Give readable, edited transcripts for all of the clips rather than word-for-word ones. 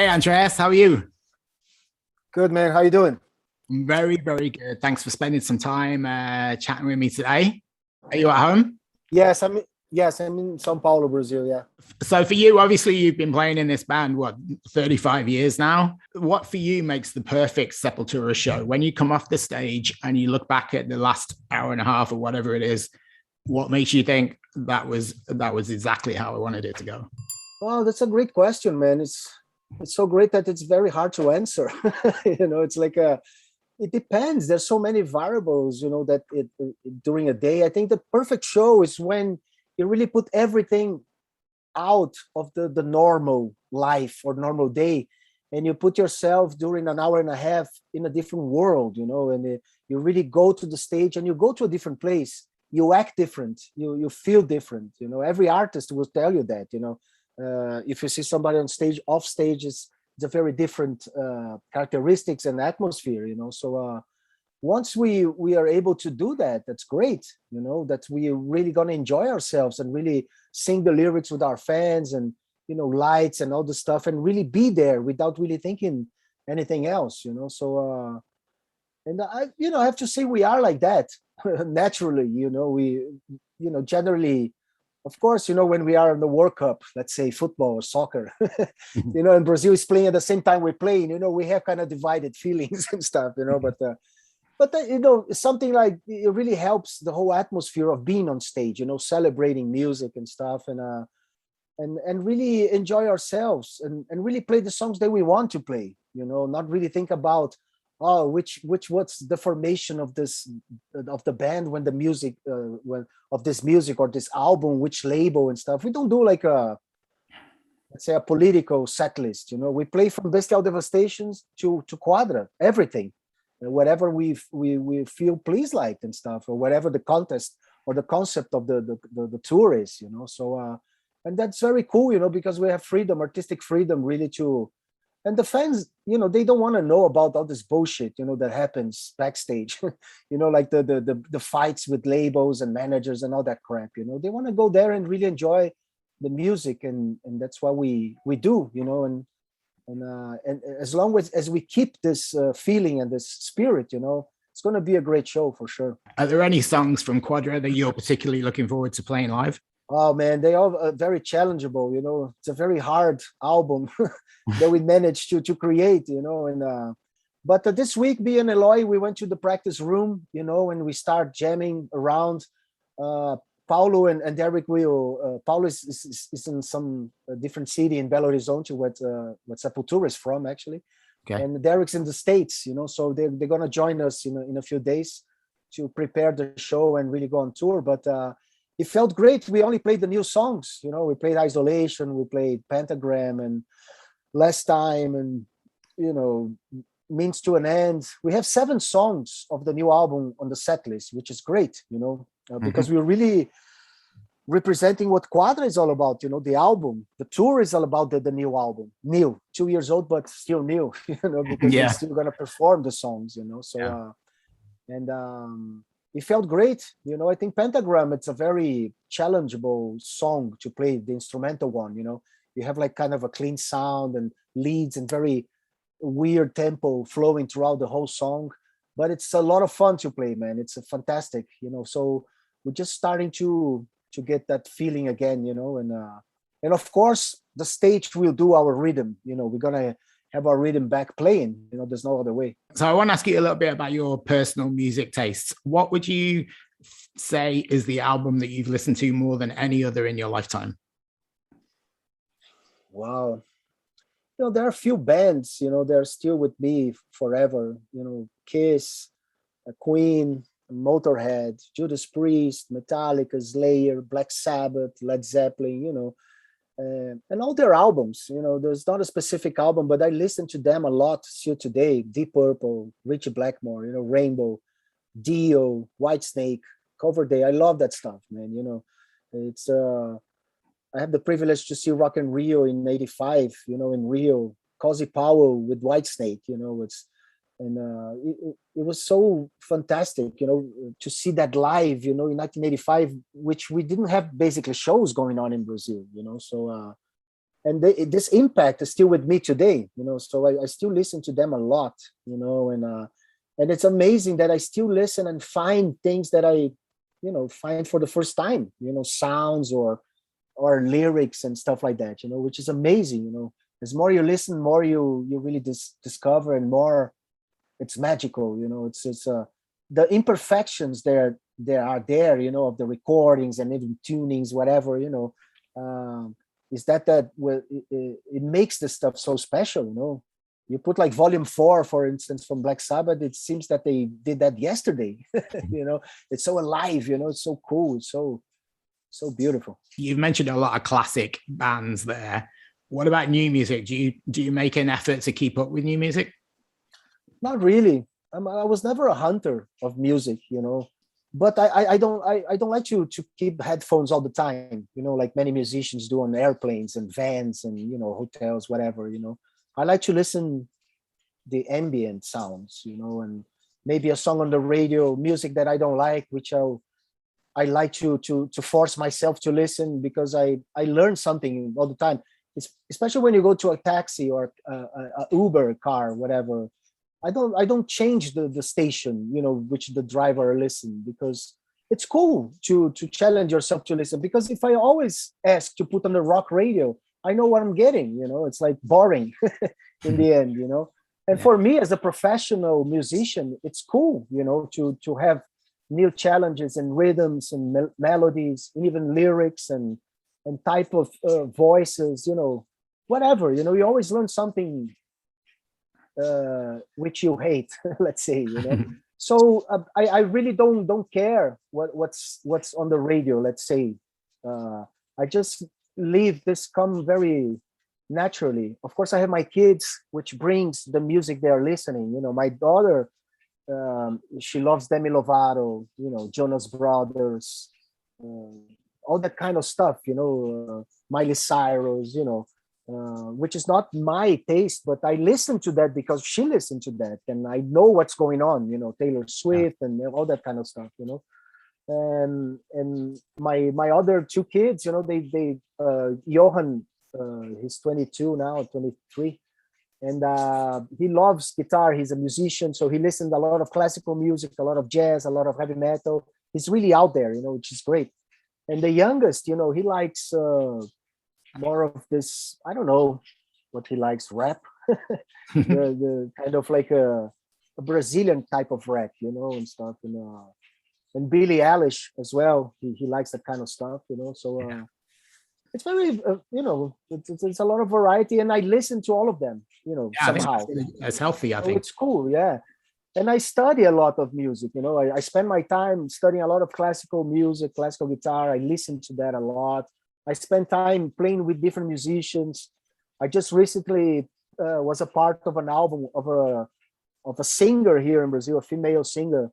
Hey, Andreas, how are you? Good, man. How you doing? Very, very good. Thanks for spending some time chatting with me today. Are you at home? Yes, I'm in São Paulo, Brazil. Yeah. So for you, obviously, you've been playing in this band, what, 35 years now? What for you makes the perfect Sepultura show? When you come off the stage and you look back at the last hour and a half or whatever it is, what makes you think that was exactly how I wanted it to go? Well, that's a great question, man. It's so great that it's very hard to answer. It's like it depends. There's so many variables, that during a day. I think the perfect show is when you really put everything out of the normal life or normal day, and you put yourself during an hour and a half in a different world, and you really go to the stage and you go to a different place. You act different. You feel different. Every artist will tell you that. If you see somebody on stage, off stage, it's a very different characteristics and atmosphere. So once we are able to do that, that's great. That we are really gonna enjoy ourselves and really sing the lyrics with our fans and lights and all the stuff and really be there without really thinking anything else. So and I have to say we are like that naturally. We generally, of course, when we are in the World Cup, let's say football or soccer, and Brazil is playing at the same time we're playing, we have kind of divided feelings and stuff, but something like it really helps the whole atmosphere of being on stage, celebrating music and stuff, and really enjoy ourselves and really play the songs that we want to play, not really think about, oh, which what's the formation of the band when the music when of this music or this album, which label and stuff. We don't do like a, let's say, a political set list. We play from Bestial Devastations to Quadra, everything, whatever we feel pleased like and stuff, or whatever the contest or the concept of the tour is. So and that's very cool, because we have freedom, artistic freedom, really, to. And the fans, they don't want to know about all this bullshit, that happens backstage, like the fights with labels and managers and all that crap. They want to go there and really enjoy the music, and that's what we do, and as long as we keep this feeling and this spirit, it's going to be a great show for sure. Are there any songs from Quadra that you're particularly looking forward to playing live? Oh man, they are very challengeable. It's a very hard album that we managed to create. And but this week, me and Eloy, we went to the practice room, and we start jamming around. Paulo and Derrick will. Paulo is in some different city in Belo Horizonte, what Sepultura is from, actually. Okay. And Derrick's in the States, so they're gonna join us in a few days to prepare the show and really go on tour. But it felt great. We only played the new songs. We played Isolation, we played Pentagram and Last Time, and Means to an End. We have 7 songs of the new album on the set list, which is great, because we're really representing what Quadra is all about. The album, the tour is all about the new album. New, 2 years old, but still new, because Yeah. we're still going to perform the songs, so, Yeah. and it felt great. I think Pentagram, it's a very challengeable song to play, the instrumental one. You have like kind of a clean sound and leads and very weird tempo flowing throughout the whole song, but it's a lot of fun to play, man. It's a fantastic, so we're just starting to get that feeling again, and of course the stage will do our rhythm. We're gonna have our rhythm back playing. There's no other way. So I want to ask you a little bit about your personal music tastes. What would you say is the album that you've listened to more than any other in your lifetime? Wow. There are a few bands, they're still with me forever. Kiss, Queen, Motorhead, Judas Priest, Metallica, Slayer, Black Sabbath, Led Zeppelin, and all their albums. There's not a specific album, but I listen to them a lot still today. Deep Purple, Richie Blackmore, Rainbow, Dio, Whitesnake, Cover Day. I love that stuff, man. It's I have the privilege to see Rock in Rio in '85. In Rio, Cozy Powell with Whitesnake. It was so fantastic, to see that live, in 1985, which we didn't have basically shows going on in Brazil, so this impact is still with me today, so I still listen to them a lot, and it's amazing that I still listen and find things that I find for the first time, sounds or lyrics and stuff like that, which is amazing. As more you listen, more you really discover, and more it's magical. It's the imperfections there are there, of the recordings and even tunings, whatever, is that it makes the stuff so special. You put like volume 4, for instance, from Black Sabbath, it seems that they did that yesterday. It's so alive, it's so cool, it's so beautiful. You've mentioned a lot of classic bands there. What about new music? Do you make an effort to keep up with new music? Not really. I was never a hunter of music, but I don't like to keep headphones all the time, like many musicians do on airplanes and vans and hotels, whatever. I like to listen the ambient sounds, and maybe a song on the radio, music that I don't like, which I like to force myself to listen, because I learn something all the time. Especially when you go to a taxi or a Uber car, whatever. I don't change the station, which the driver listen, because it's cool to challenge yourself to listen. Because if I always ask to put on the rock radio, I know what I'm getting. It's like boring in the end. And for me as a professional musician, it's cool, to have new challenges and rhythms and melodies, and even lyrics and type of voices, whatever. You always learn something which you hate, let's say, So I really don't care what's on the radio, let's say. I just leave this come very naturally. Of course, I have my kids, which brings the music they're listening. My daughter, she loves Demi Lovato, Jonas Brothers, all that kind of stuff, Miley Cyrus, which is not my taste, but I listen to that because she listened to that, and I know what's going on, Taylor Swift and all that kind of stuff, and my other two kids, they Johan, he's 22 now, 23, and he loves guitar. He's a musician, so he listens a lot of classical music, a lot of jazz, a lot of heavy metal. He's really out there, which is great. And the youngest, he likes more of this, I don't know what he likes, rap, the kind of like a Brazilian type of rap, and stuff, and Billie Eilish as well. He likes that kind of stuff, so it's very, it's a lot of variety, and I listen to all of them, somehow. It's healthy, I think. It's cool, yeah. And I study a lot of music, I spend my time studying a lot of classical music, classical guitar. I listen to that a lot. I spend time playing with different musicians. I just recently was a part of an album of a singer here in Brazil, a female singer,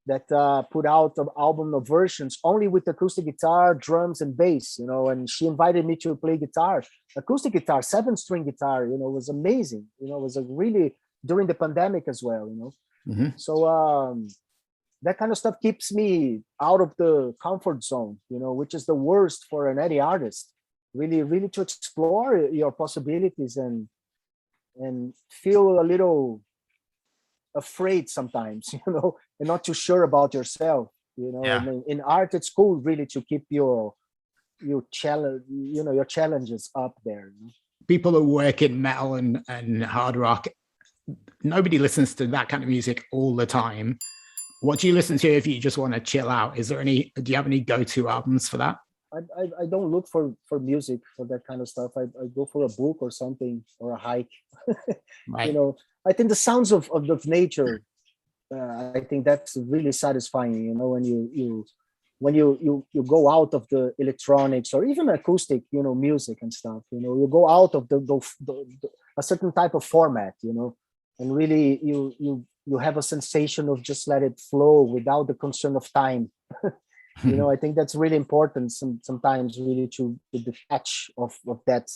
that put out an album of versions only with acoustic guitar, drums, and bass. And she invited me to play guitar, acoustic guitar, 7-string guitar. It was amazing. It was a really during the pandemic as well. Mm-hmm. So that kind of stuff keeps me out of the comfort zone, which is the worst for any artist. Really, really to explore your possibilities and feel a little afraid sometimes, and not too sure about yourself. Yeah. I mean, in art, it's cool really to keep your challenge, your challenges up there. People who work in metal and hard rock, nobody listens to that kind of music all the time. What do you listen to if you just want to chill out? Do you have any go-to albums for that? I don't look for music for that kind of stuff. I go for a book or something, or a hike. Right. I think the sounds of nature, I think that's really satisfying, when you go out of the electronics or even acoustic, music and stuff, you go out of a certain type of format, and really you have a sensation of just let it flow without the concern of time. I think that's really important sometimes, really to detach of that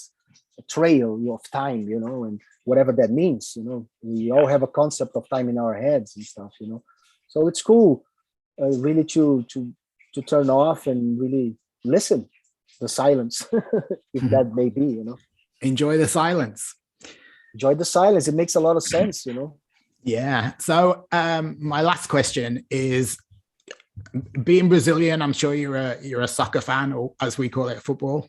trail of time, and whatever that means. We all have a concept of time in our heads and stuff, so it's cool really to turn off and really listen the silence, if that may be. Enjoy the silence. Enjoy the silence. It makes a lot of sense, you know. Yeah. So my last question is, being Brazilian, I'm sure you're a soccer fan, or as we call it, football.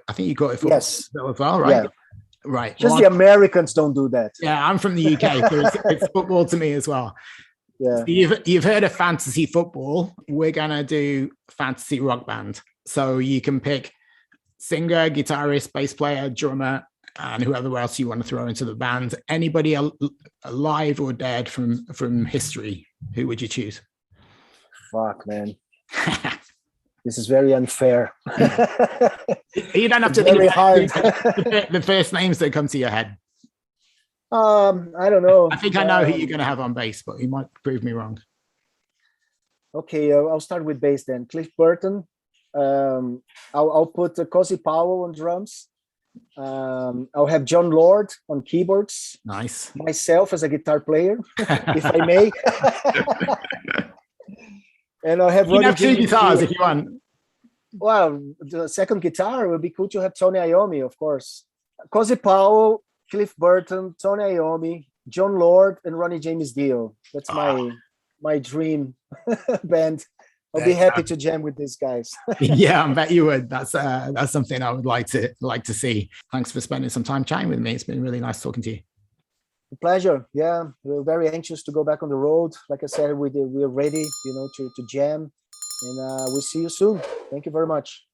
I think you call it football. Yes. As well, right? Yeah. Right. Just the Americans don't do that. Yeah, I'm from the UK, so it's football to me as well. Yeah. So you've heard of fantasy football. We're gonna do fantasy rock band. So you can pick singer, guitarist, bass player, drummer, and whoever else you want to throw into the band. Anybody alive or dead from history, who would you choose? Fuck, man. This is very unfair. You don't have to think hard. The first names that come to your head. I don't know. I think I know who you're going to have on bass, but you might prove me wrong. Okay, I'll start with bass then. Cliff Burton. I'll put Cozy Powell on drums. I'll have John Lord on keyboards. Nice. Myself as a guitar player, if I may. And I'll have you have two guitars if you want. Well, the second guitar would be cool to have Tony Iommi, of course. Cozy Powell, Cliff Burton, Tony Iommi, John Lord, and Ronnie James Dio. That's my dream band. I'll be happy to jam with these guys. Yeah, I bet you would. That's something I would like to see. Thanks for spending some time chatting with me. It's been really nice talking to you. A pleasure. Yeah, we're very anxious to go back on the road. Like I said, we're ready, to jam, and we'll see you soon. Thank you very much.